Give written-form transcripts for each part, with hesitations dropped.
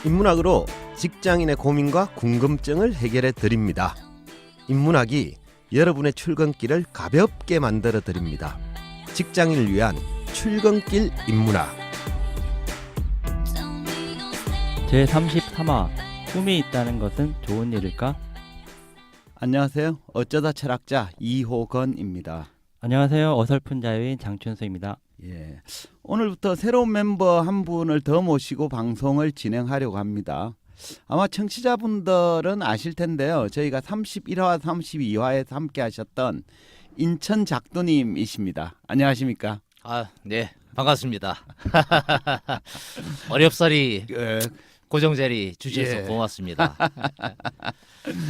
인문학으로 직장인의 고민과 궁금증을 해결해 드립니다. 인문학이 여러분의 출근길을 가볍게 만들어 드립니다. 직장인을 위한 출근길 인문학. 제33화 꿈이 있다는 것은 좋은 일일까? 안녕하세요. 어쩌다 철학자 이호건입니다. 안녕하세요. 어설픈 자유인 장춘수입니다. 예, 오늘부터 새로운 멤버 한 분을 더 모시고 방송을 진행하려고 합니다. 아마 청취자분들은 아실 텐데요. 저희가 31화, 32화에서 함께 하셨던 인천 작두님이십니다. 안녕하십니까? 네, 반갑습니다. 어렵사리 예, 고정자리 주셔서 예. 고맙습니다.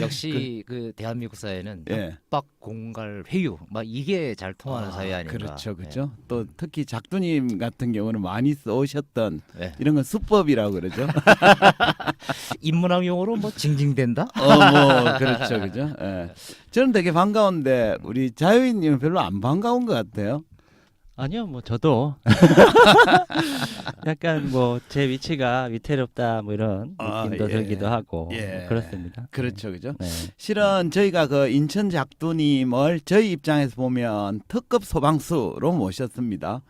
역시 그 대한민국 사회는 예. 협박, 공갈, 회유 막 이게 잘 통하는 사회 아닌가. 그렇죠, 그렇죠. 또 특히 작두님 같은 경우는 많이 써오셨던 네. 이런 건 수법이라고 그러죠. 인문학 용어로 뭐 징징댄다? 뭐 그렇죠, 그죠. 예. 저는 되게 반가운데 우리 자유인님은 별로 안 반가운 것 같아요. 아니요, 뭐 저도 약간 뭐 제 위치가 위태롭다 뭐 이런 느낌도 예. 들기도 하고 예. 그렇습니다. 그렇죠, 그죠. 네. 실은 저희가 그 인천 작두님을 저희 입장에서 보면 특급 소방수로 모셨습니다.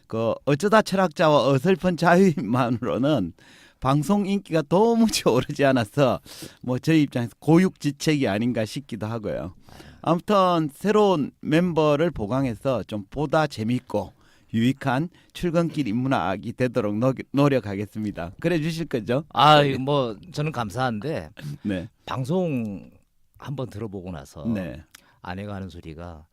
그 어쩌다 철학자와 어설픈 자유인만으로는 방송 인기가 도무지 오르지 않아서 뭐 저희 입장에서 고육지책이 아닌가 싶기도 하고요. 아무튼 새로운 멤버를 보강해서 좀 보다 재밌고 유익한 출근길 인문학이 되도록 노력하겠습니다. 그래 주실 거죠? 뭐 저는 감사한데 네. 방송 한번 들어보고 나서 네. 아내가 하는 소리가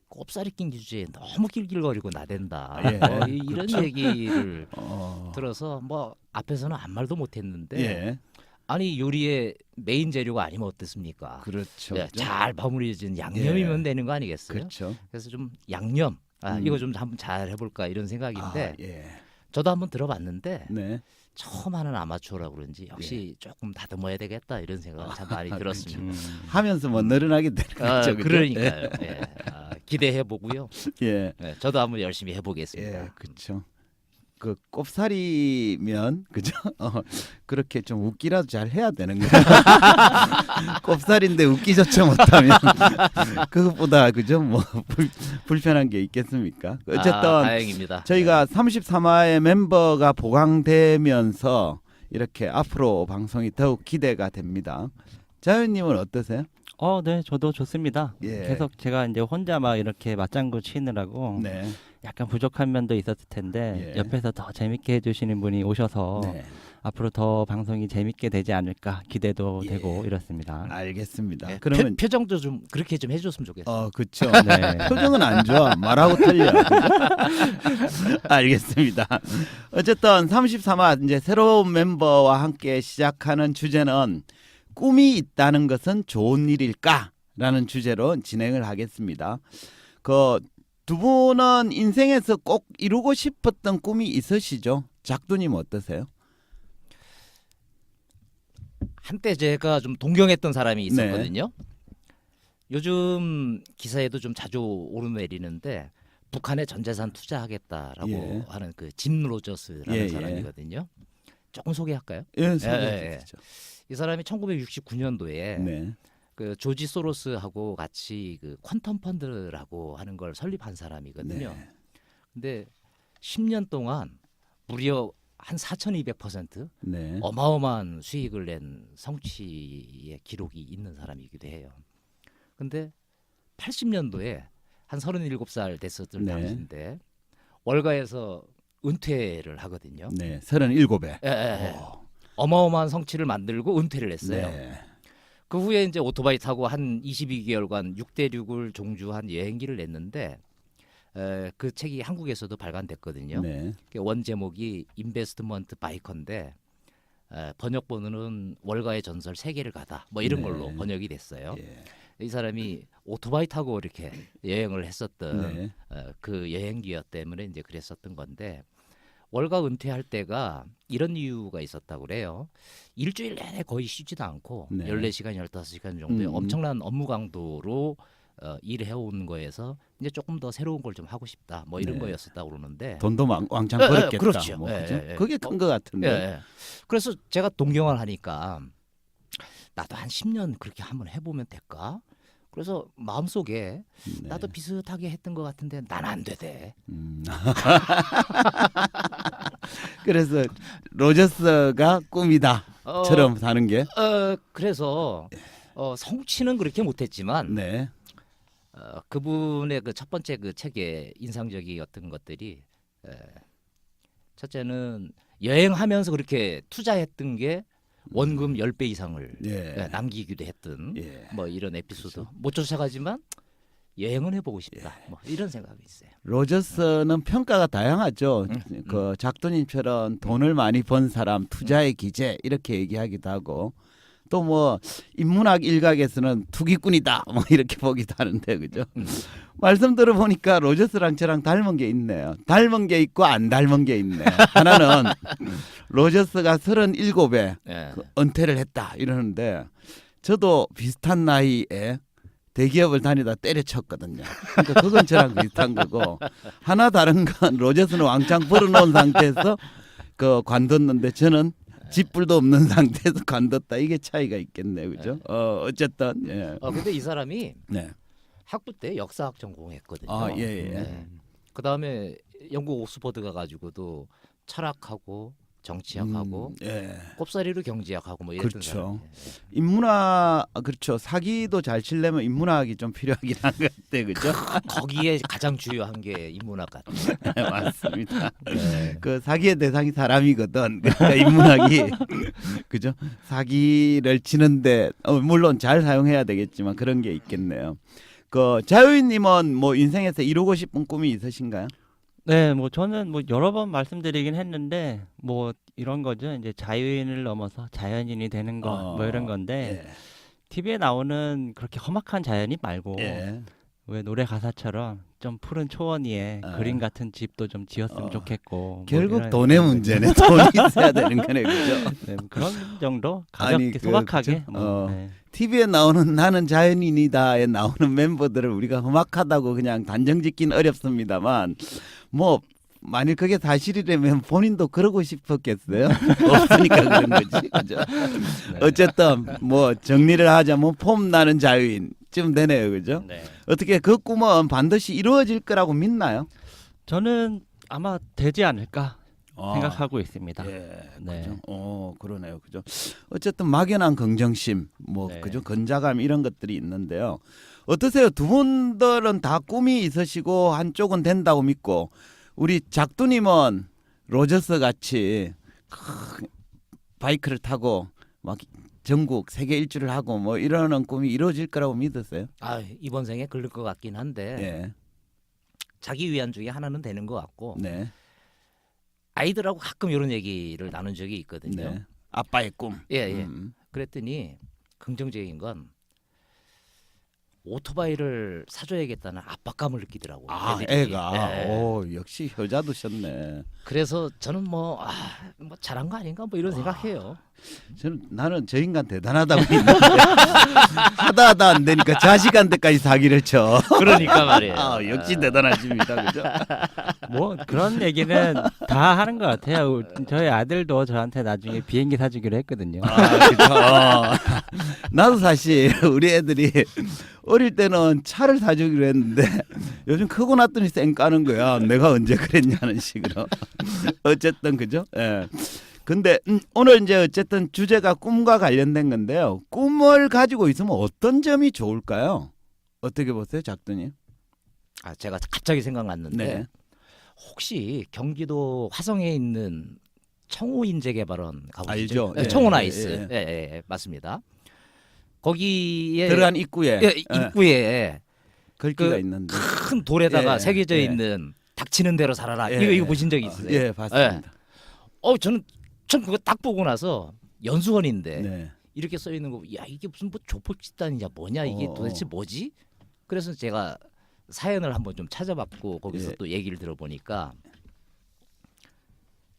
꼽사리 낀 주제에 너무 길길거리고 나댄다. 예. 이런 그렇죠. 얘기를 어. 들어서 뭐 앞에서는 아무 말도 못했는데 예. 아니 요리의 메인 재료가 아니면 어떻습니까? 그렇죠. 네, 그죠? 잘 버무려진 양념이면 예. 되는 거 아니겠어요? 그렇죠. 그래서 좀 양념 음. 이거 좀 한번 잘 해볼까 이런 생각인데 예. 저도 한번 들어봤는데 네. 처음 하는 아마추어라 그런지 역시 조금 다듬어야 되겠다 이런 생각 참 많이 들었습니다. 하면서 뭐 늘어나게 되는 거죠. 그죠? 그러니까요. 예. 기대해 보고요. 예. 네, 저도 한번 열심히 해보겠습니다. 예, 그렇죠. 그 꼽살이면 그죠? 그렇게 좀 웃기라도 잘 해야 되는 거죠. 꼽살인데 웃기조차 못하면 그것보다 그죠? 뭐 불편한 게 있겠습니까? 어쨌든 다행입니다. 저희가 33화의 멤버가 보강되면서 이렇게 앞으로 방송이 더욱 기대가 됩니다. 자유님은 어떠세요? 네, 저도 좋습니다. 예. 계속 제가 이제 혼자 막 이렇게 맞장구 치느라고 네. 약간 부족한 면도 있었을 텐데 예. 옆에서 더 재밌게 해주시는 분이 오셔서 네. 앞으로 더 방송이 재밌게 되지 않을까 기대도 예. 되고 이렇습니다. 알겠습니다. 네, 그러면 표정도 좀 그렇게 좀 해줬으면 좋겠어요. 그렇죠. 네. 표정은 안 좋아. 말하고 틀려. 알겠습니다. 어쨌든 33화 이제 새로운 멤버와 함께 시작하는 주제는 꿈이 있다는 것은 좋은 일일까라는 주제로 진행을 하겠습니다. 그 두 분은 인생에서 꼭 이루고 싶었던 꿈이 있으시죠? 작두님 어떠세요? 한때 제가 좀 동경했던 사람이 있었거든요. 요즘 기사에도 좀 자주 오르내리는데 북한에 전 재산 투자하겠다라고 예. 하는 그 짐 로저스라는 예, 예. 사람이거든요. 조금 소개할까요? 예, 예. 이 사람이 1969년도에 네. 그 조지 소로스하고 같이 그 퀀텀 펀드라고 하는 걸 설립한 사람이거든요. 네. 근데 10년 동안 무려 한 4,200% 네. 어마어마한 수익을 낸 성취의 기록이 있는 사람이기도 해요. 근데 80년도에 한 37살 됐었을 네. 당시인데 월가에서 은퇴를 하거든요. 네. 37에. 예. 어마어마한 성취를 만들고 은퇴를 했어요. 네. 그 후에 이제 오토바이 타고 한 22개월간 6대륙을 종주한 여행기를 냈는데 그 책이 한국에서도 발간됐거든요. 네. 원 제목이 인베스트먼트 바이커인데 번역본은 월가의 전설 세계를 가다 뭐 이런 네. 걸로 번역이 됐어요. 예. 이 사람이 오토바이 타고 이렇게 여행을 했었던 네. 그 여행기였 때문에 이제 그랬었던 건데 월가 은퇴할 때가 이런 이유가 있었다고 그래요. 일주일 내내 거의 쉬지도 않고 네. 14시간, 15시간 정도의 엄청난 업무 강도로 일해온 거에서 이제 조금 더 새로운 걸 좀 하고 싶다. 뭐 이런 네. 거였었다고 그러는데. 돈도 왕창 예, 예, 벌었겠다. 그렇죠. 뭐, 예, 그죠? 예, 예. 그게 큰 것 같은데. 예, 예. 그래서 제가 동경을 하니까 나도 한 10년 그렇게 한번 해보면 될까? 그래서 마음속에 네. 나도 비슷하게 했던 것 같은데 난 안 되대. 그래서 로저스가 꿈이다처럼 어, 사는 게. 그래서 성취는 그렇게 못했지만 네. 그분의 그 첫 번째 그 책에 인상적이었던 것들이 첫째는 여행하면서 그렇게 투자했던 게 원금 10배 이상을 예. 남기기도 했던 예. 뭐 이런 에피소드 못 쫓아가지만 여행은 해보고 싶다. 뭐 이런 생각이 있어요. 로저스는 평가가 다양하죠. 그 작두님처럼 돈을 많이 번 사람, 투자의 기재 이렇게 얘기하기도 하고 또 뭐 인문학 일각에서는 투기꾼이다 뭐 이렇게 보기도 하는데 그죠? 말씀 들어보니까 로저스랑 저랑 닮은 게 있네요. 닮은 게 있고 안 닮은 게 있네. 하나는 로저스가 37에 예. 그 은퇴를 했다 이러는데 저도 비슷한 나이에 대기업을 다니다 때려쳤거든요. 그러니까 그건 저랑 비슷한 거고 하나 다른 건 로저스는 왕창 벌어놓은 상태에서 그 관뒀는데 저는 집불도 없는 상태에서 관뒀다. 이게 차이가 있겠네요, 그죠? 어쨌든 예. 근데 이 사람이 네. 학부 때 역사학 전공했거든요. 아, 예, 예. 네. 그다음에 영국 옥스퍼드 가가지고도 철학하고 정치학하고 예. 꼽사리로 경제학하고 뭐 이랬던 그렇죠. 사람. 인문학 그렇죠. 사기도 잘 치려면 인문학이 좀 필요하긴 한 것 같아, 그죠? 거기에 가장 주요한 게 인문학 같아요. 네, 맞습니다. 네. 그 사기의 대상이 사람이거든. 그러니까 인문학이 그죠? 사기를 치는데 물론 잘 사용해야 되겠지만 그런 게 있겠네요. 그 자유인님은 뭐 인생에서 이루고 싶은 꿈이 있으신가요? 네, 뭐 저는 뭐 여러 번 말씀드리긴 했는데 뭐 이런 거죠. 이제 자유인을 넘어서 자연인이 되는 거 뭐 이런 건데 TV에 나오는 그렇게 험악한 자연인 말고 예. 왜 노래 가사처럼 좀 푸른 초원 위에 어. 그림 같은 집도 좀 지었으면 좋겠고 뭐 결국 이런 돈의 생각이 문제네. 돈이 있어야 되는 거네, 그죠? 네, 뭐 그런 정도 아니, 가볍게 그, 소박하게 그죠? 뭐, 네. TV에 나오는 나는 자연인이다에 나오는 멤버들을 우리가 험악하다고 그냥 단정짓기는 어렵습니다만 뭐 만일 그게 사실이라면 본인도 그러고 싶었겠어요? 없으니까 그런 거지, 그죠? 어쨌든 뭐 정리를 하자면 폼 나는 자유인쯤 되네요, 그죠? 네. 어떻게 그 꿈은 반드시 이루어질 거라고 믿나요? 저는 아마 되지 않을까 아, 생각하고 있습니다. 예, 네. 그죠? 그러네요, 그죠? 어쨌든 막연한 긍정심, 뭐 네. 그죠? 건자감 이런 것들이 있는데요. 어떠세요? 두 분들은 다 꿈이 있으시고 한쪽은 된다고 믿고 우리 작두님은 로저스 같이 바이크를 타고 막 전국 세계 일주를 하고 뭐 이러는 꿈이 이루어질 거라고 믿으세요? 이번 생에 그럴 것 같긴 한데 예, 자기 위안 중에 하나는 되는 것 같고 네, 아이들하고 가끔 이런 얘기를 나눈 적이 있거든요. 네. 아빠의 꿈. 예, 예. 음. 그랬더니 긍정적인 건 오토바이를 사줘야겠다는 압박감을 느끼더라고요. 아, 애들이. 애가. 예. 오, 역시 효자 두셨네. 그래서 저는 뭐 잘한 거 아닌가 뭐 이런 생각해요. 나는 저 인간 대단하다고 믿는데 하다 안 되니까 자식한테까지 사기를 쳐. 그러니까 말이에요. 역시 대단하십니다, 그죠? 뭐 그런 얘기는 다 하는 것 같아요. 저희 아들도 저한테 나중에 비행기 사주기로 했거든요. 그죠. 나도 사실 우리 애들이 어릴 때는 차를 사주기로 했는데 요즘 크고 났더니 쌩 까는 거야. 내가 언제 그랬냐는 식으로. 어쨌든 그죠? 예. 근데 오늘 이제 어쨌든 주제가 꿈과 관련된 건데요. 꿈을 가지고 있으면 어떤 점이 좋을까요? 어떻게 보세요, 작두님? 제가 갑자기 생각났는데 네. 혹시 경기도 화성에 있는 청호인재개발원 가보시죠? 알죠? 예, 청호나이스. 예, 예, 맞습니다. 거기에 들어간 입구에 입구에 글귀가 그 있는데. 큰 돌에다가 예, 새겨져 예. 있는 닥치는 대로 살아라. 예, 이거 보신 적 있으세요? 예, 봤습니다. 저는 참 그거 딱 보고 나서 연수원인데 네. 이렇게 써 있는 거, 야 이게 무슨 뭐 조폭 집단이냐 뭐냐 이게 도대체 뭐지? 그래서 제가 사연을 한번 좀 찾아봤고 거기서 예. 또 얘기를 들어보니까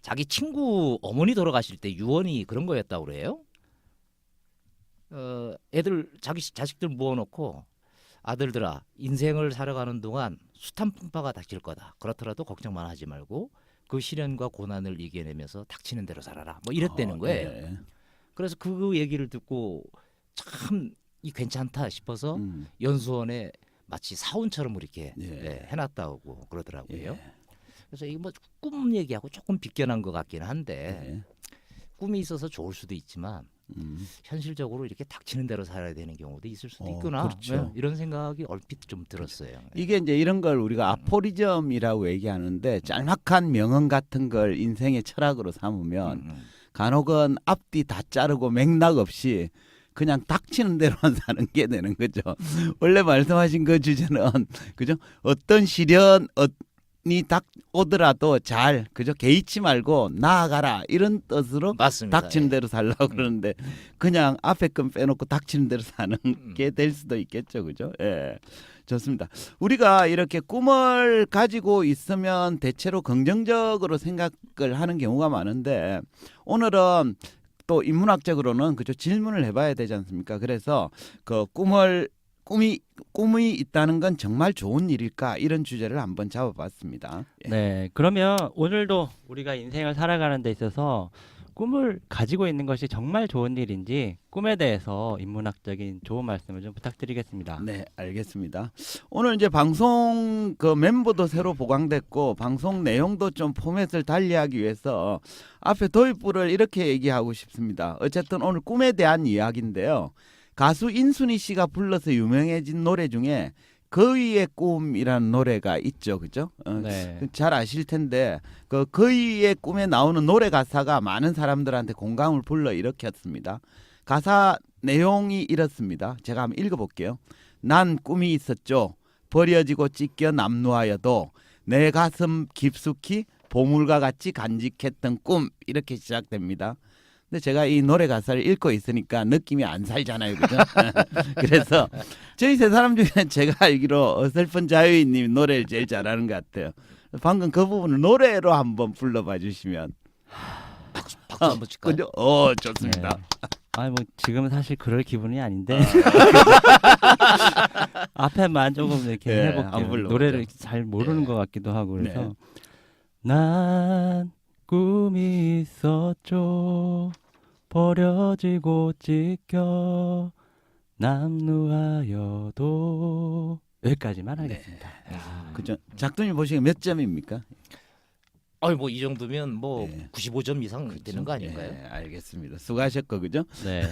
자기 친구 어머니 돌아가실 때 유언이 그런 거였다고 그래요. 애들 자기 자식들 모아놓고 아들들아 인생을 살아가는 동안 숱한 풍파가 닥칠 거다. 그렇더라도 걱정만 하지 말고 그 시련과 고난을 이겨내면서 닥치는 대로 살아라. 뭐 이랬다는 거예요. 네. 그래서 그 얘기를 듣고 참 이 괜찮다 싶어서 연수원에 마치 사원처럼 이렇게 예. 해놨다고 그러더라고요. 예. 그래서 이게 뭐 꿈 얘기하고 조금 비껴난 것 같긴 한데 예. 꿈이 있어서 좋을 수도 있지만 현실적으로 이렇게 닥치는 대로 살아야 되는 경우도 있을 수도 있구나. 그렇죠. 이런 생각이 얼핏 좀 들었어요. 이게 이제 이런 걸 우리가 아포리즘이라고 얘기하는데 짤막한 명언 같은 걸 인생의 철학으로 삼으면 간혹은 앞뒤 다 자르고 맥락 없이 그냥 닥치는 대로만 사는 게 되는 거죠. 원래 말씀하신 그 주제는 그죠? 어떤 시련이 닥 오더라도 잘 그죠? 개의치 말고 나아가라 이런 뜻으로 맞습니다. 닥치는 대로 살라고 그러는데 그냥 앞에 건 빼놓고 닥치는 대로 사는 게 될 수도 있겠죠, 그죠? 예, 좋습니다. 우리가 이렇게 꿈을 가지고 있으면 대체로 긍정적으로 생각을 하는 경우가 많은데 오늘은 또 인문학적으로는 그죠 질문을 해봐야 되지 않습니까? 그래서 그 꿈이 있다는 건 정말 좋은 일일까 이런 주제를 한번 잡아봤습니다. 예. 네, 그러면 오늘도 우리가 인생을 살아가는 데 있어서 꿈을 가지고 있는 것이 정말 좋은 일인지 꿈에 대해서 인문학적인 좋은 말씀을 좀 부탁드리겠습니다. 네, 알겠습니다. 오늘 이제 방송 그 멤버도 새로 보강됐고 방송 내용도 좀 포맷을 달리하기 위해서 앞에 도입부를 이렇게 얘기하고 싶습니다. 어쨌든 오늘 꿈에 대한 이야기인데요. 가수 인순이 씨가 불러서 유명해진 노래 중에 거위의 꿈이라는 노래가 있죠, 그죠? 네. 잘 아실 텐데 그 거위의 꿈에 나오는 노래 가사가 많은 사람들한테 공감을 불러일으켰습니다. 가사 내용이 이렇습니다. 제가 한번 읽어볼게요. 난 꿈이 있었죠. 버려지고 찢겨 남루하여도 내 가슴 깊숙이 보물과 같이 간직했던 꿈 이렇게 시작됩니다. 근데 제가 이 노래 가사를 읽고 있으니까 느낌이 안 살잖아요, 그죠? 그래서 저희 세 사람 중에 제가 알기로 어설픈 자유인님이 노래를 제일 잘하는 것 같아요. 방금 그 부분을 노래로 한번 불러봐 주시면. 박수 한번 칠까요? 그죠? 좋습니다. 네. 아니 뭐 지금은 사실 그럴 기분이 아닌데 앞에만 조금 이렇게 네, 해볼게요. 한번 불러보죠. 노래를 잘 모르는 네. 것 같기도 하고 그래서 네. 난 꿈이 있었죠. 버려지고 찢겨 남루하여도 여기까지만 하겠습니다. 그죠? 작두님 보시기에 몇 점입니까? 뭐 이 정도면 뭐 네. 95점 이상 되는 거 아닌가요? 예, 알겠습니다. 수고하셨고 그죠? 네.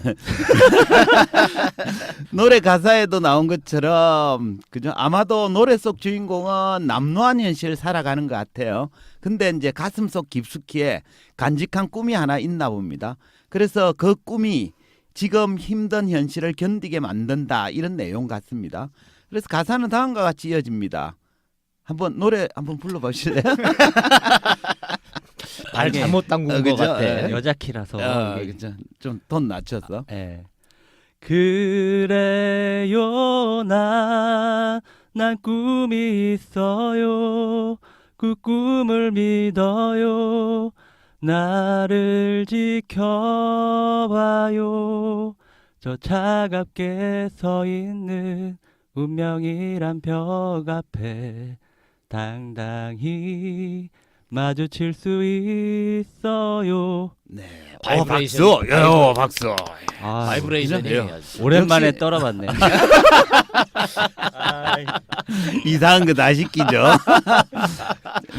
노래 가사에도 나온 것처럼 그죠? 아마도 노래 속 주인공은 남루한 현실을 살아가는 것 같아요. 근데 이제 가슴 속 깊숙이에 간직한 꿈이 하나 있나 봅니다. 그래서 그 꿈이 지금 힘든 현실을 견디게 만든다 이런 내용 같습니다. 그래서 가사는 다음과 같이 이어집니다. 한번 노래 한번 불러보실래요? 발 이게- 잘못 담근 것 그죠? 같아. 예. 여자 키라서 이게- 그죠? 좀 톤 낮춰서. 예. 그래요 난 꿈이 있어요. 그 꿈을 믿어요. 나를 지켜봐요. 저 차갑게 서 있는 운명이란 벽 앞에 당당히 마주칠 수 있어요. 네. 바이브레이션. 박수. 박수. 아, 바이브레이션이 그죠? 오랜만에 역시- 떨어봤네. 이상한 거 다 시키죠.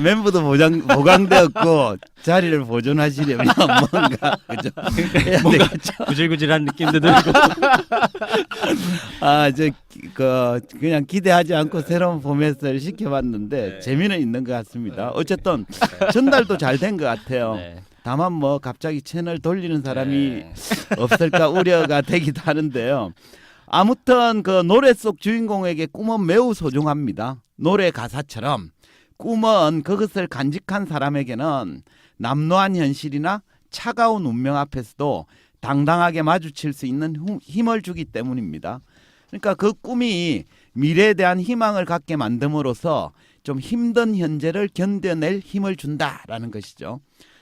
멤버도 보강되었고 자리를 보존하시려면 뭔가 그죠? 해야 되겠죠. 구질구질한 느낌도 들고. 그냥 기대하지 않고 새로운 포맷을 시켜봤는데 재미는 있는 것 같습니다. 어쨌든 전달도 잘 된 것 같아요. 네. 다만 뭐 갑자기 채널 돌리는 사람이 없을까 우려가 되기도 하는데요. 아무튼 그 노래 속 주인공에게 꿈은 매우 소중합니다. 노래 가사처럼 꿈은 그것을 간직한 사람에게는 남루한 현실이나 차가운 운명 앞에서도 당당하게 마주칠 수 있는 힘을 주기 때문입니다. 그러니까 그 꿈이 미래에 대한 희망을 갖게 만듦으로써 좀 힘든 현재를 견뎌낼 힘을 준다라는 것이죠.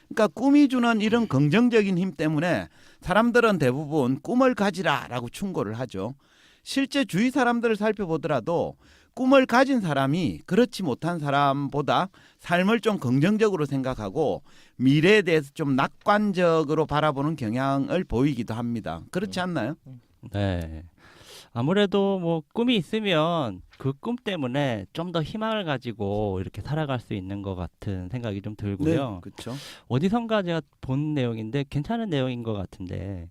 그러니까 꿈이 주는 이런 긍정적인 힘 때문에 사람들은 대부분 꿈을 가지라라고 충고를 하죠. 실제 주위 사람들을 살펴보더라도 꿈을 가진 사람이 그렇지 못한 사람보다 삶을 좀 긍정적으로 생각하고 미래에 대해서 좀 낙관적으로 바라보는 경향을 보이기도 합니다. 그렇지 않나요? 네. 아무래도 뭐 꿈이 있으면 그 꿈 때문에 좀 더 희망을 가지고 이렇게 살아갈 수 있는 것 같은 생각이 좀 들고요. 그렇죠. 어디선가 제가 본 내용인데 괜찮은 내용인 것 같은데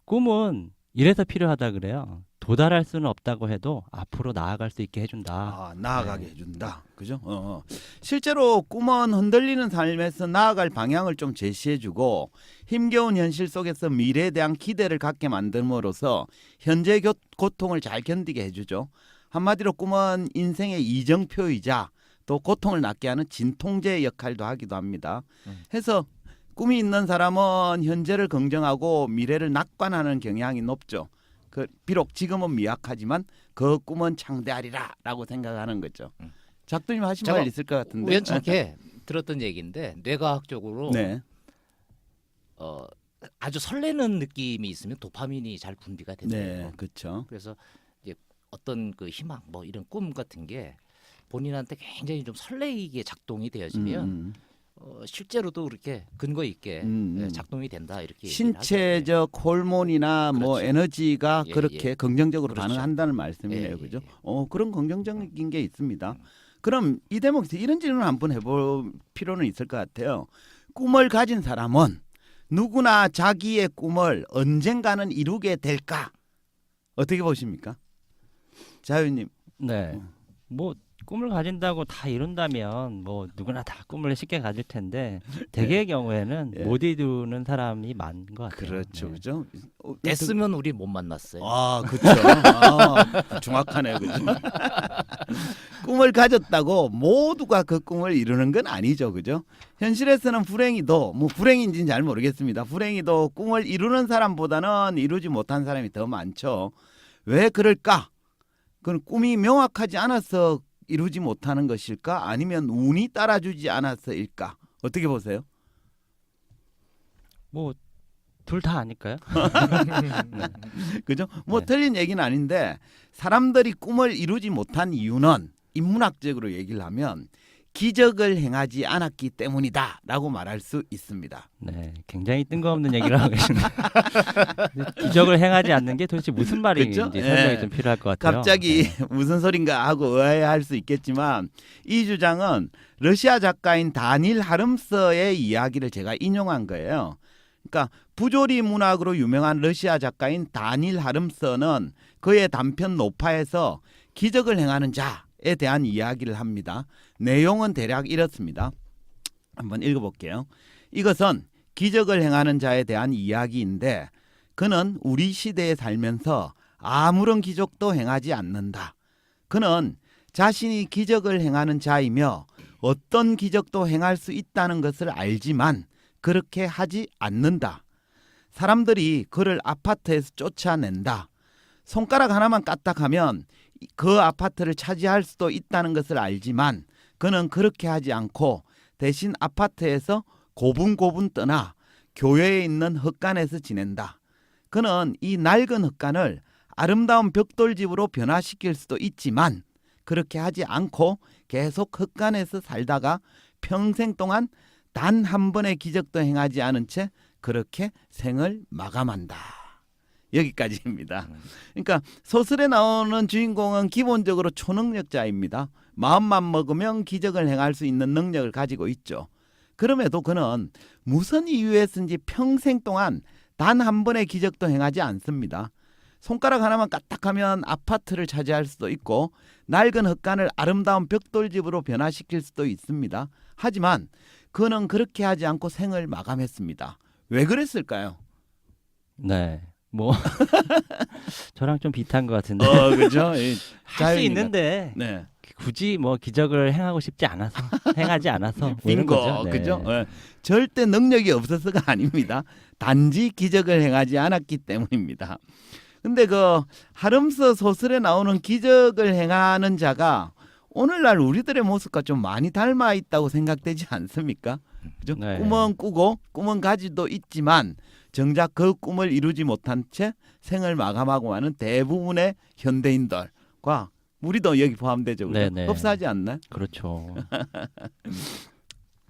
꿈은 이래서 필요하다 그래요. 도달할 수는 없다고 해도 앞으로 나아갈 수 있게 해준다. 아, 나아가게 네. 해준다. 그죠? 실제로 꿈은 흔들리는 삶에서 나아갈 방향을 좀 제시해주고 힘겨운 현실 속에서 미래에 대한 기대를 갖게 만듦으로써 현재 고통을 잘 견디게 해주죠. 한마디로 꿈은 인생의 이정표이자 또 고통을 낫게 하는 진통제 역할도 하기도 합니다. 해서 꿈이 있는 사람은 현재를 긍정하고 미래를 낙관하는 경향이 높죠. 비록 지금은 미약하지만 그 꿈은 창대하리라라고 생각하는 거죠. 작두님 하신 말 있을 것 같은데. 우연찮게 들었던 얘기인데 뇌과학적으로 네. 아주 설레는 느낌이 있으면 도파민이 잘 분비가 된대요. 네, 그렇죠. 그래서 이제 어떤 그 희망 뭐 이런 꿈 같은 게 본인한테 굉장히 좀 설레이게 작동이 되어지면 실제로도 그렇게 근거 있게 작동이 된다 이렇게 얘기를 하죠. 신체적 호르몬이나 뭐 그렇죠. 에너지가 예, 그렇게 예. 긍정적으로 그렇죠. 반응한다는 말씀이네요, 예, 그죠? 예. 그런 긍정적인 게 있습니다. 그럼 이 대목에서 이런 질문 한번 해볼 필요는 있을 것 같아요. 꿈을 가진 사람은 누구나 자기의 꿈을 언젠가는 이루게 될까? 어떻게 보십니까, 자유님? 네. 뭐 꿈을 가진다고 다 이룬다면 뭐 누구나 다 꿈을 쉽게 가질 텐데 대개의 경우에는 예. 못 이루는 사람이 많은 것 같아요. 그렇죠, 네. 그죠? 됐으면 우리 못 만났어요. 아, 그렇죠. 아, 정확하네요, 그죠? 꿈을 가졌다고 모두가 그 꿈을 이루는 건 아니죠, 그죠? 현실에서는 불행히도 뭐 불행인지는 잘 모르겠습니다. 불행히도 꿈을 이루는 사람보다는 이루지 못한 사람이 더 많죠. 왜 그럴까? 그건 꿈이 명확하지 않아서 이루지 못하는 것일까? 아니면 운이 따라주지 않아서일까? 어떻게 보세요? 뭐 둘 다 아닐까요? 그죠? 뭐 네. 틀린 얘기는 아닌데 사람들이 꿈을 이루지 못한 이유는 인문학적으로 얘기를 하면 기적을 행하지 않았기 때문이다라고 말할 수 있습니다. 네, 굉장히 뜬금없는 얘기를 하고 계십니다. 기적을 행하지 않는 게 도대체 무슨 말인지 그렇죠? 설명이 예. 좀 필요할 것 같아요. 갑자기 네. 무슨 소린가 하고 의아해할 수 있겠지만 이 주장은 러시아 작가인 다닐 하름서의 이야기를 제가 인용한 거예요. 그러니까 부조리 문학으로 유명한 러시아 작가인 다닐 하름서는 그의 단편 노파에서 기적을 행하는 자에 대한 이야기를 합니다. 내용은 대략 이렇습니다. 한번 읽어볼게요. 이것은 기적을 행하는 자에 대한 이야기인데 그는 우리 시대에 살면서 아무런 기적도 행하지 않는다. 그는 자신이 기적을 행하는 자이며 어떤 기적도 행할 수 있다는 것을 알지만 그렇게 하지 않는다. 사람들이 그를 아파트에서 쫓아낸다. 손가락 하나만 까딱하면 그 아파트를 차지할 수도 있다는 것을 알지만 그는 그렇게 하지 않고 대신 아파트에서 고분고분 떠나 교회에 있는 헛간에서 지낸다. 그는 이 낡은 헛간을 아름다운 벽돌집으로 변화시킬 수도 있지만 그렇게 하지 않고 계속 헛간에서 살다가 평생 동안 단 한 번의 기적도 행하지 않은 채 그렇게 생을 마감한다. 여기까지입니다. 그러니까 소설에 나오는 주인공은 기본적으로 초능력자입니다. 마음만 먹으면 기적을 행할 수 있는 능력을 가지고 있죠. 그럼에도 그는 무슨 이유에서인지 평생 동안 단 한 번의 기적도 행하지 않습니다. 손가락 하나만 까딱하면 아파트를 차지할 수도 있고 낡은 헛간을 아름다운 벽돌집으로 변화시킬 수도 있습니다. 하지만 그는 그렇게 하지 않고 생을 마감했습니다. 왜 그랬을까요? 네, 뭐 저랑 좀 비슷한 것 같은데 그죠? 할 수 있는데 네. 굳이 뭐 기적을 행하고 싶지 않아서 행하지 않아서 뭐 이런 빙고, 거죠. 네. 그죠? 절대 능력이 없어서가 아닙니다. 단지 기적을 행하지 않았기 때문입니다. 근데 그 하름서 소설에 나오는 기적을 행하는 자가 오늘날 우리들의 모습과 좀 많이 닮아 있다고 생각되지 않습니까? 그죠? 네. 꿈은 꾸고 꿈은 가지도 있지만 정작 그 꿈을 이루지 못한 채 생을 마감하고 마는 대부분의 현대인들과 우리도 여기 포함되죠. 그죠? 네네. 흡사하지 않나요? 그렇죠.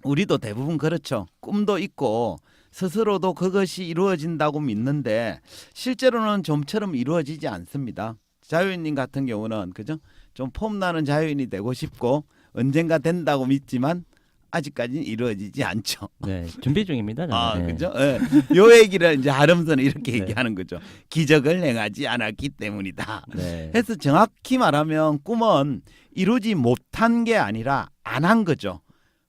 우리도 대부분 그렇죠. 꿈도 있고 스스로도 그것이 이루어진다고 믿는데 실제로는 좀처럼 이루어지지 않습니다. 자유인님 같은 경우는 그죠? 좀 폼나는 자유인이 되고 싶고 언젠가 된다고 믿지만 아직까지는 이루어지지 않죠. 네, 준비 중입니다. 저는. 아, 네. 그죠? 예. 요 얘기를 이제 하름서는 이렇게 네. 얘기하는 거죠. 기적을 행하지 않았기 때문이다. 네. 해서 정확히 말하면 꿈은 이루지 못한 게 아니라 안 한 거죠.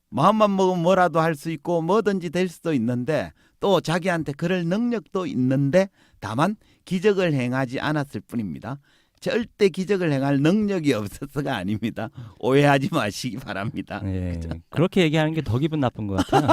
마음만 먹으면 뭐라도 할 수 있고 뭐든지 될 수도 있는데 또 자기한테 그럴 능력도 있는데 다만 기적을 행하지 않았을 뿐입니다. 절대 기적을 행할 능력이 없어서가 아닙니다. 오해하지 마시기 바랍니다. 네. 그렇게 얘기하는 게 더 기분 나쁜 것 같아요.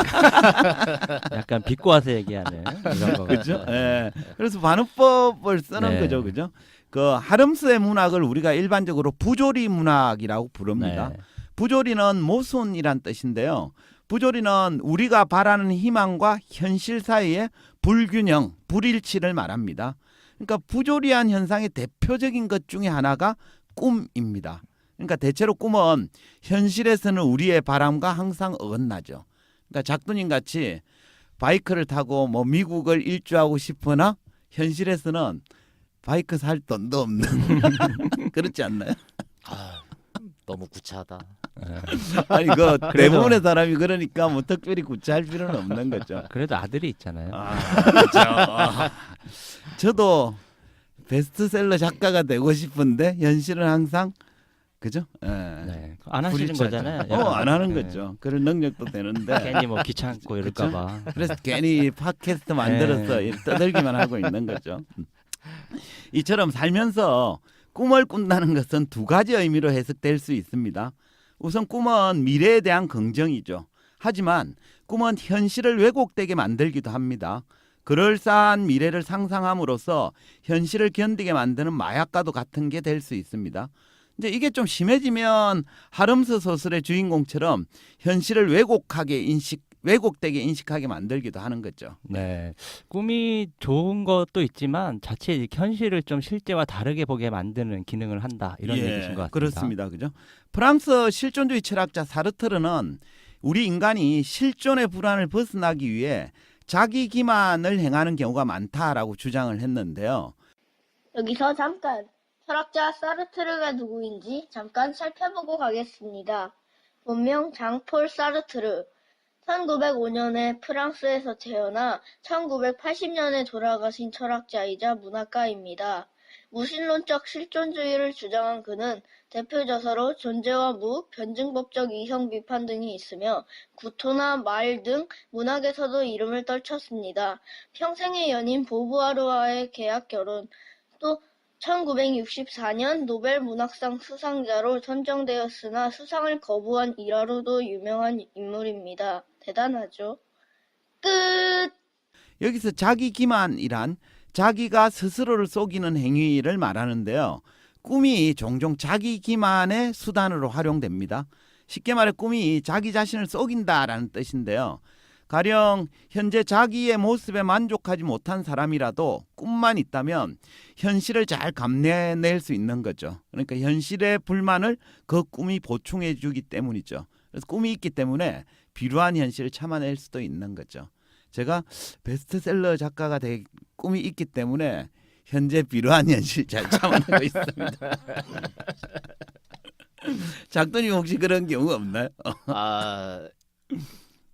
약간 비꼬아서 얘기하는 이런 거 그죠? 같아요. 예. 그래서 반응법을 쓰는 네. 거죠, 그죠? 그 하름스의 문학을 우리가 일반적으로 부조리 문학이라고 부릅니다. 네. 부조리는 모순이란 뜻인데요. 부조리는 우리가 바라는 희망과 현실 사이의 불균형, 불일치를 말합니다. 그러니까 부조리한 현상의 대표적인 것 중에 하나가 꿈입니다. 그러니까 대체로 꿈은 현실에서는 우리의 바람과 항상 어긋나죠. 그러니까 작두님 같이 바이크를 타고 뭐 미국을 일주하고 싶으나 현실에서는 바이크 살 돈도 없는 그렇지 않나요? 아, 너무 구차하다. 아니 그 대부분의 사람이 그러니까 뭐 특별히 구차할 필요는 없는 거죠. 그래도 아들이 있잖아요. 그렇죠. 저도 베스트셀러 작가가 되고 싶은데 현실은 항상 그죠? 예. 네. 안 하시는 불일치하죠. 거잖아요. 안 하는 네. 거죠. 그런 능력도 되는데 괜히 뭐 귀찮고 이럴까 그쵸? 봐. 그래서 괜히 팟캐스트 만들어서 네. 떠들기만 하고 있는 거죠. 이처럼 살면서 꿈을 꾼다는 것은 두 가지 의미로 해석될 수 있습니다. 우선 꿈은 미래에 대한 긍정이죠. 하지만 꿈은 현실을 왜곡되게 만들기도 합니다. 그럴싸한 미래를 상상함으로써 현실을 견디게 만드는 마약과도 같은 게 될 수 있습니다. 이제 이게 좀 심해지면 하름스 소설의 주인공처럼 현실을 왜곡되게 인식하게 만들기도 하는 거죠. 네. 꿈이 좋은 것도 있지만 자칫 이 현실을 좀 실제와 다르게 보게 만드는 기능을 한다. 이런 얘기신 것 같습니다. 그렇습니다. 그죠? 프랑스 실존주의 철학자 사르트르는 우리 인간이 실존의 불안을 벗어나기 위해 자기 기만을 행하는 경우가 많다라고 주장을 했는데요. 여기서 잠깐 철학자 사르트르가 누구인지 잠깐 살펴보고 가겠습니다. 본명 장폴 사르트르. 1905년에 프랑스에서 태어나 1980년에 돌아가신 철학자이자 문학가입니다. 무신론적 실존주의를 주장한 그는 대표저서로 존재와 무, 변증법적 이성 비판 등이 있으며 구토나 말 등 문학에서도 이름을 떨쳤습니다. 평생의 연인 보부아르와의 계약 결혼, 또 1964년 노벨 문학상 수상자로 선정되었으나 수상을 거부한 일화로도 유명한 인물입니다. 대단하죠? 끝! 여기서 자기 기만이란 자기가 스스로를 속이는 행위를 말하는데요. 꿈이 종종 자기 기만의 수단으로 활용됩니다. 쉽게 말해 꿈이 자기 자신을 속인다라는 뜻인데요. 가령 현재 자기의 모습에 만족하지 못한 사람이라도 꿈만 있다면 현실을 잘 감내낼 수 있는 거죠. 그러니까 현실의 불만을 그 꿈이 보충해 주기 때문이죠. 그래서 꿈이 있기 때문에 비루한 현실을 참아낼 수도 있는 거죠. 제가 베스트셀러 작가가 될 꿈이 있기 때문에 현재 비루한 현실 잘 참아내고 있습니다. 작두님 혹시 그런 경우 없나요? 아,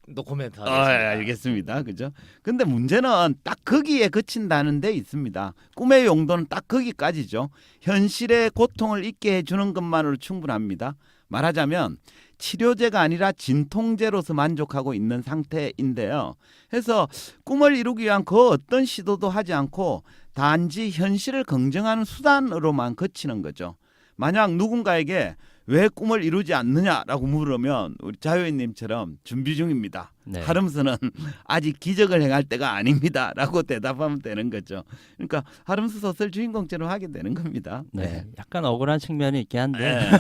노 코멘트 아, 하겠습니다. 알겠습니다. 그죠? 근데 문제는 딱 거기에 그친다는 데 있습니다. 꿈의 용도는 딱 거기까지죠. 현실의 고통을 잊게 해주는 것만으로 충분합니다. 말하자면 치료제가 아니라 진통제로서 만족하고 있는 상태인데요. 그래서 꿈을 이루기 위한 그 어떤 시도도 하지 않고 단지 현실을 긍정하는 수단으로만 그치는 거죠. 만약 누군가에게 왜 꿈을 이루지 않느냐라고 물으면 우리 자유인님처럼 준비 중입니다. 네. 하름스는 아직 기적을 행할 때가 아닙니다라고 대답하면 되는 거죠. 그러니까 하름스 소설 주인공처럼 하게 되는 겁니다. 네. 약간 억울한 측면이 있긴 한데 네.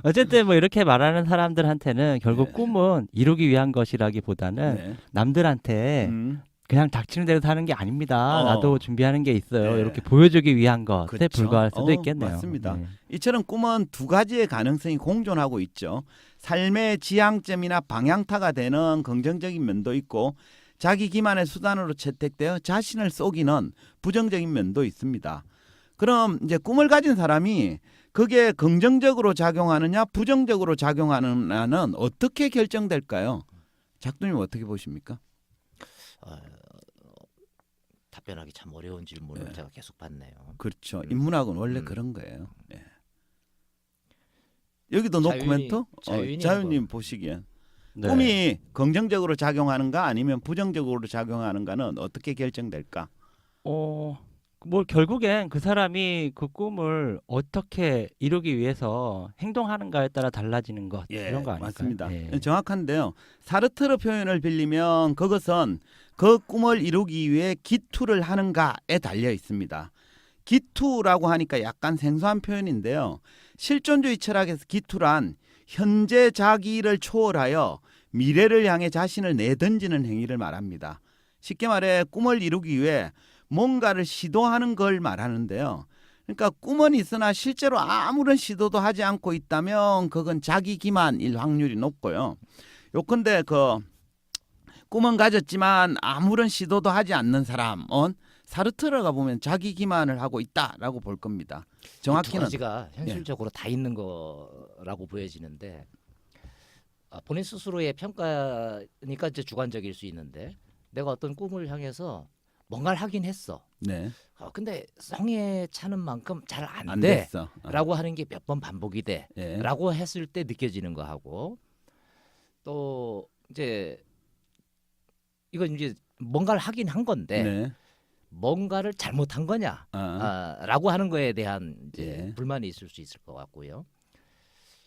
어쨌든 뭐 이렇게 말하는 사람들한테는 결국 네. 꿈은 이루기 위한 것이라기보다는 네. 남들한테 그냥 닥치는 대로 사는 게 아닙니다. 어. 나도 준비하는 게 있어요. 네. 이렇게 보여주기 위한 것에 그렇죠. 불과할 수도 있겠네요. 맞습니다. 네. 이처럼 꿈은 두 가지의 가능성이 공존하고 있죠. 삶의 지향점이나 방향타가 되는 긍정적인 면도 있고 자기 기만의 수단으로 채택되어 자신을 속이는 부정적인 면도 있습니다. 그럼 이제 꿈을 가진 사람이 그게 긍정적으로 작용하느냐 부정적으로 작용하느냐는 어떻게 결정될까요? 작두님 어떻게 보십니까? 답변하기 참 어려운 질문을 네. 제가 계속 받네요. 그렇죠. 인문학은 원래 음. 그런 거예요. 예. 여기도 자유인이- 노코멘트? 자유인이 자유님 한번. 보시기엔 네. 꿈이 긍정적으로 작용하는가 아니면 부정적으로 작용하는가는 어떻게 결정될까? 뭐 결국엔 그 사람이 그 꿈을 어떻게 이루기 위해서 행동하는가에 따라 달라지는 것 이런 거 아닐까요? 맞습니다. 예. 정확한데요. 사르트르 표현을 빌리면 그것은 그 꿈을 이루기 위해 기투를 하는가에 달려 있습니다. 기투라고 하니까 약간 생소한 표현인데요. 실존주의 철학에서 기투란 현재 자기를 초월하여 미래를 향해 자신을 내던지는 행위를 말합니다. 쉽게 말해 꿈을 이루기 위해 뭔가를 시도하는 걸 말하는데요. 그러니까 꿈은 있으나 실제로 아무런 시도도 하지 않고 있다면 그건 자기 기만일 확률이 높고요. 요컨대 그 꿈은 가졌지만 아무런 시도도 하지 않는 사람은 사르트르가 보면 자기 기만을 하고 있다라고 볼 겁니다. 두 정확히는 가지가 현실적으로 다 있는 거라고 보여지는데 본인 스스로의 평가니까 이제 주관적일 수 있는데 내가 어떤 꿈을 향해서 뭔가를 하긴 했어. 네, 근데 성에 차는 만큼 잘 안 안 돼. 됐어. 라고 하는 게 몇 번 반복이 돼. 예. 라고 했을 때 느껴지는 거하고 또 이제 이건 이제 뭔가를 하긴 한 건데 네. 뭔가를 잘못한 거냐 라고 하는 거에 대한 이제 예. 불만이 있을 수 있을 것 같고요.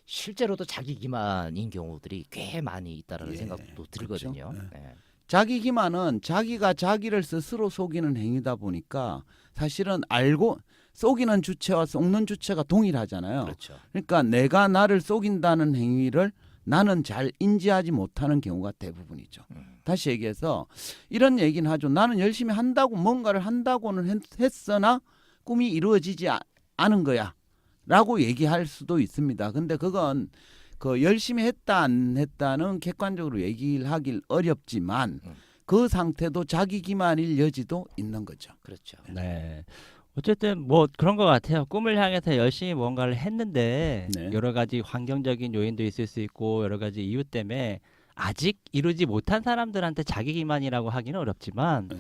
실제로도 자기 기만인 경우들이 꽤 많이 있다라는 예, 생각도 들거든요. 그렇죠. 네. 자기 기만은 자기가 자기를 스스로 속이는 행위다 보니까 사실은 알고 속이는 주체와 속는 주체가 동일하잖아요. 그렇죠. 그러니까 내가 나를 속인다는 행위를 나는 잘 인지하지 못하는 경우가 대부분이죠. 다시 얘기해서 이런 얘기는 하죠. 나는 열심히 한다고 뭔가를 한다고는 했으나 꿈이 이루어지지 않은 거야 라고 얘기할 수도 있습니다. 근데 그건 그 열심히 했다 안 했다는 객관적으로 얘기를 하길 어렵지만 그 상태도 자기 기만일 여지도 있는 거죠. 그렇죠. 네. 어쨌든 뭐 그런 것 같아요. 꿈을 향해서 열심히 뭔가를 했는데 네. 여러 가지 환경적인 요인도 있을 수 있고 여러 가지 이유 때문에 아직 이루지 못한 사람들한테 자기 기만이라고 하기는 어렵지만 네.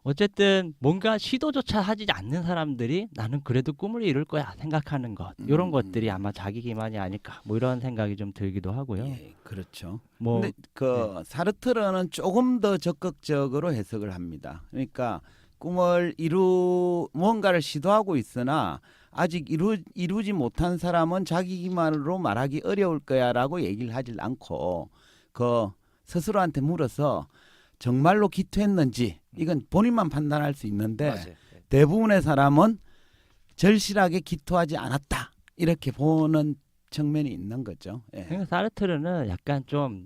어쨌든 뭔가 시도조차 하지 않는 사람들이 나는 그래도 꿈을 이룰 거야 생각하는 것 이런 것들이 아마 자기 기만이 아닐까 뭐 이런 생각이 좀 들기도 하고요. 예, 그렇죠. 뭐 근데 그 사르트르는 조금 더 적극적으로 해석을 합니다. 그러니까 꿈을 뭔가를 시도하고 있으나 아직 이루지 못한 사람은 자기 기만으로 말하기 어려울 거야라고 얘기를 하질 않고 그 스스로한테 물어서 정말로 기투했는지 이건 본인만 판단할 수 있는데 맞아요. 대부분의 사람은 절실하게 기투하지 않았다 이렇게 보는 측면이 있는 거죠. 예. 그러니까 사르트르는 약간 좀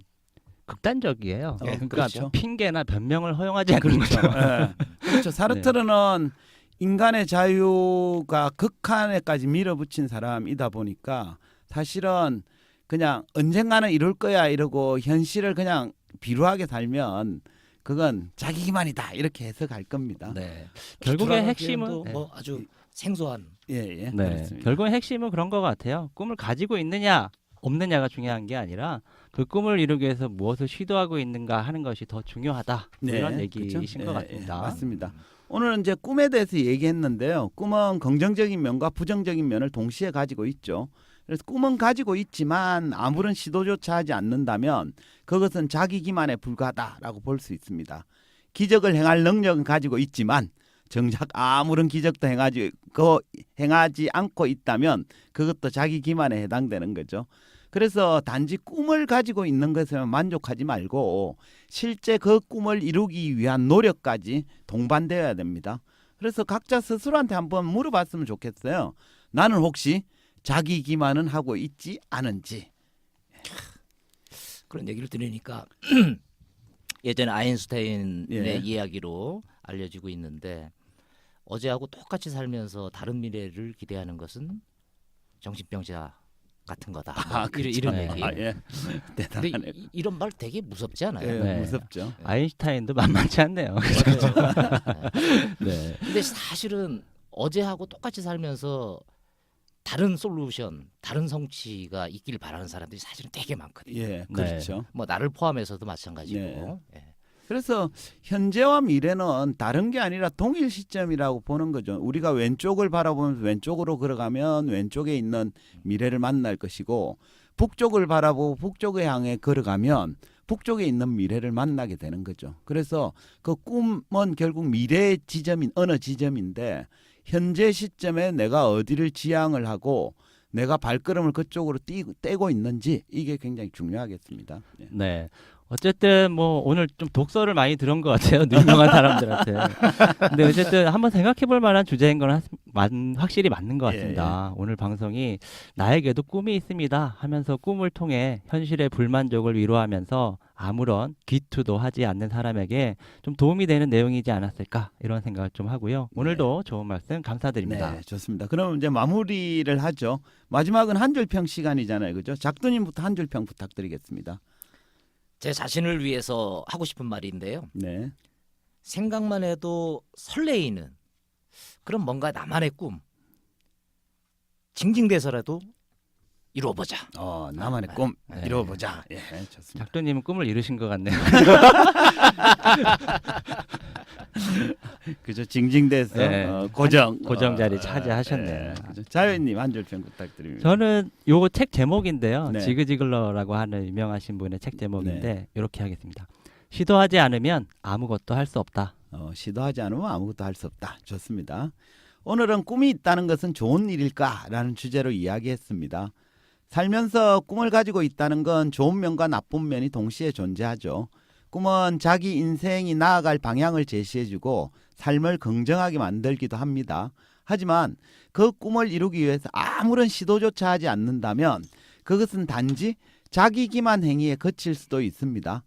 극단적이에요. 그러니까 그렇죠. 핑계나 변명을 허용하지 않는 거죠. 예. 그렇죠. 사르트르는 인간의 자유가 극한에까지 밀어붙인 사람이다 보니까 사실은 그냥 언젠가는 이룰 거야 이러고 현실을 그냥 비루하게 살면 그건 자기 기만이다 이렇게 해석할 겁니다. 네. 결국에 핵심은 네. 뭐 아주 생소한 예, 네. 그렇습니다. 결국엔 핵심은 그런 것 같아요. 꿈을 가지고 있느냐 없느냐가 중요한 게 아니라 그 꿈을 이루기 위해서 무엇을 시도하고 있는가 하는 것이 더 중요하다. 뭐 이런 얘기이신 그렇죠? 것 예, 같습니다. 예, 맞습니다. 오늘은 이제 꿈에 대해서 얘기했는데요. 꿈은 긍정적인 면과 부정적인 면을 동시에 가지고 있죠. 그래서 꿈은 가지고 있지만 아무런 시도조차 하지 않는다면 그것은 자기 기만에 불과하다라고 볼 수 있습니다. 기적을 행할 능력은 가지고 있지만 정작 아무런 기적도 행하지 않고 있다면 그것도 자기 기만에 해당되는 거죠. 그래서 단지 꿈을 가지고 있는 것에만 만족하지 말고 실제 그 꿈을 이루기 위한 노력까지 동반되어야 됩니다. 그래서 각자 스스로한테 한번 물어봤으면 좋겠어요. 나는 혹시 자기 기만은 하고 있지 않은지. 그런 얘기를 들으니까 예전에 아인슈타인의 예. 이야기로 알려지고 있는데 어제하고 똑같이 살면서 다른 미래를 기대하는 것은 정신병자 같은 거다. 뭐 이런 네. 얘기. 예. 근데 대단하네. 이런 말 되게 무섭지 않아요? 예, 네. 무섭죠. 아인슈타인도 만만치 않네요. 네. 근데 사실은 어제하고 똑같이 살면서 다른 솔루션, 다른 성취가 있길 바라는 사람들이 사실은 되게 많거든요. 예, 그렇죠. 뭐 나를 포함해서도 마찬가지고. 네. 예. 그래서 현재와 미래는 다른 게 아니라 동일 시점이라고 보는 거죠. 우리가 왼쪽을 바라보면서 왼쪽으로 걸어가면 왼쪽에 있는 미래를 만날 것이고 북쪽을 바라보고 북쪽을 향해 걸어가면 북쪽에 있는 미래를 만나게 되는 거죠. 그래서 그 꿈은 결국 미래의 지점인 어느 지점인데 현재 시점에 내가 어디를 지향을 하고 내가 발걸음을 그쪽으로 떼고 있는지 이게 굉장히 중요하겠습니다. 예. 네. 어쨌든 뭐 오늘 좀 독서를 많이 들은 것 같아요. 유명한 사람들한테. 근데 어쨌든 한번 생각해볼 만한 주제인 건 확실히 맞는 것 같습니다. 오늘 방송이 나에게도 꿈이 있습니다 하면서 꿈을 통해 현실의 불만족을 위로하면서 아무런 기투도 하지 않는 사람에게 좀 도움이 되는 내용이지 않았을까 이런 생각을 좀 하고요. 오늘도 좋은 말씀 감사드립니다. 네, 좋습니다. 그럼 이제 마무리를 하죠. 마지막은 한 줄평 시간이잖아요, 그죠? 작두님부터 한 줄평 부탁드리겠습니다. 제 자신을 위해서 하고 싶은 말인데요. 네, 생각만 해도 설레이는 그런 뭔가 나만의 꿈 징징대서라도 이루어보자. 나만의 꿈 네. 이루어보자. 예, 좋습니다. 작두님은 꿈을 이루신 것 같네요. 그죠? 징징대서 네. 고정 자리 차지하셨네요. 그죠? 자연님 한 줄평 부탁드립니다. 저는 요거 책 제목인데요. 네. 지그지글러라고 하는 유명하신 분의 책 제목인데 이렇게 하겠습니다. 시도하지 않으면 아무것도 할 수 없다. 시도하지 않으면 아무것도 할 수 없다. 좋습니다. 오늘은 꿈이 있다는 것은 좋은 일일까라는 주제로 이야기했습니다. 살면서 꿈을 가지고 있다는 건 좋은 면과 나쁜 면이 동시에 존재하죠. 꿈은 자기 인생이 나아갈 방향을 제시해주고 삶을 긍정하게 만들기도 합니다. 하지만 그 꿈을 이루기 위해서 아무런 시도조차 하지 않는다면 그것은 단지 자기 기만 행위에 그칠 수도 있습니다.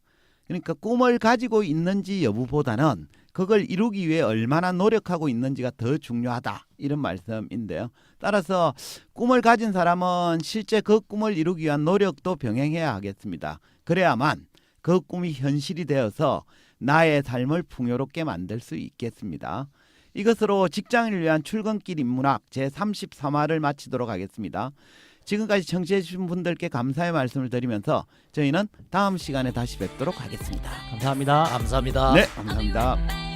그러니까 꿈을 가지고 있는지 여부보다는 그걸 이루기 위해 얼마나 노력하고 있는지가 더 중요하다 이런 말씀인데요. 따라서 꿈을 가진 사람은 실제 그 꿈을 이루기 위한 노력도 병행해야 하겠습니다. 그래야만 그 꿈이 현실이 되어서 나의 삶을 풍요롭게 만들 수 있겠습니다. 이것으로 직장인을 위한 출근길 인문학 제33화를 마치도록 하겠습니다. 지금까지 청취해 주신 분들께 감사의 말씀을 드리면서 저희는 다음 시간에 다시 뵙도록 하겠습니다. 감사합니다. 감사합니다. 네, 감사합니다.